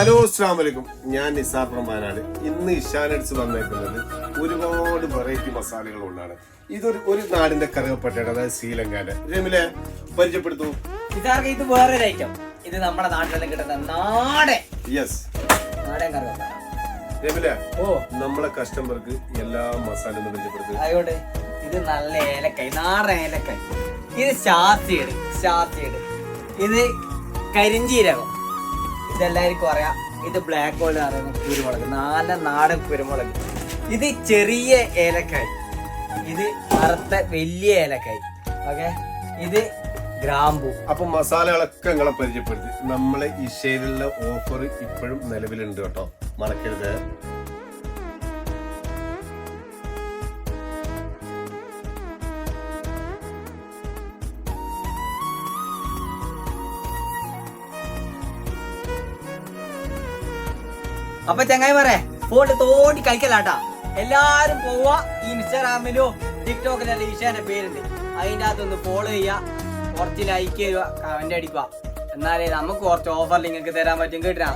Hello അസ്സലാമു അലൈക്കും. ഞാൻ നിസാർ ഫ്രം വയനാട്. ഇന്ന് ഇഷാനട്സ് വന്നേക്കുന്നത് ഒരുപാട് വെറൈറ്റി മസാലകൾ കൊണ്ടാണ്. ഒരു നാടിന്റെ കറുകപ്പട്ടയാണ്, അതായത് ശ്രീലങ്കയുടെ. രമിലെ പരിചയപ്പെടുത്തു. ഇത് വേറൊരു ഐറ്റം. ഇത് നമ്മുടെ നാട്ടിലെല്ലാം കിട്ടുന്ന നാടൻ കറുകപ്പട്ട. രമിലെ നമ്മളെ കസ്റ്റമർക്ക് എല്ലാ മസാലയും പരിചയപ്പെടുത്തു. അതുകൊണ്ട് ഇത് നല്ല ഏലക്കായ്, നാടൻ ഏലക്കായ്. ഇത് ശാസ്ത്രീട്, ഇത് കരിഞ്ചീരകം, ഇതെല്ലാവർക്കും അറിയാം. ഇത് ബ്ലാക്ക് ഗോൾഡ് അറിയുന്ന കുരുമുളക്, നല്ല നാടൻ കുരുമുളക്. ഇത് ചെറിയ ഏലക്കായ്, ഇത് കറുത്ത വലിയ ഏലക്കായ്. ഓക്കെ, ഇത് ഗ്രാമ്പു. അപ്പൊ മസാലകളൊക്കെ നിങ്ങളെ പരിചയപ്പെടുത്തി. നമ്മളെ ഇഷയിലുള്ള ഓഫർ ഇപ്പോഴും നിലവിലുണ്ട് കേട്ടോ, മറക്കരുത്. അപ്പൊ ചങ്ങായി പറ ഫോണിൽ തോണ്ടി കളിക്കലാട്ടാ. എല്ലാരും പോവാ, ഇൻസ്റ്റാഗ്രാമിലോ ടിക്ടോക്കിലോ ഈശാന്റെ പേരുണ്ട്, അതിന്റെ അകത്തൊന്ന് ഫോളോ ചെയ്യുക, കുറച്ച് ലൈക്ക് ചെയ്യുക, കമന്റ് അടിക്കുക. എന്നാലേ നമുക്ക് കുറച്ച് ഓഫർ നിങ്ങൾക്ക് തരാൻ പറ്റും. കേട്ടാ.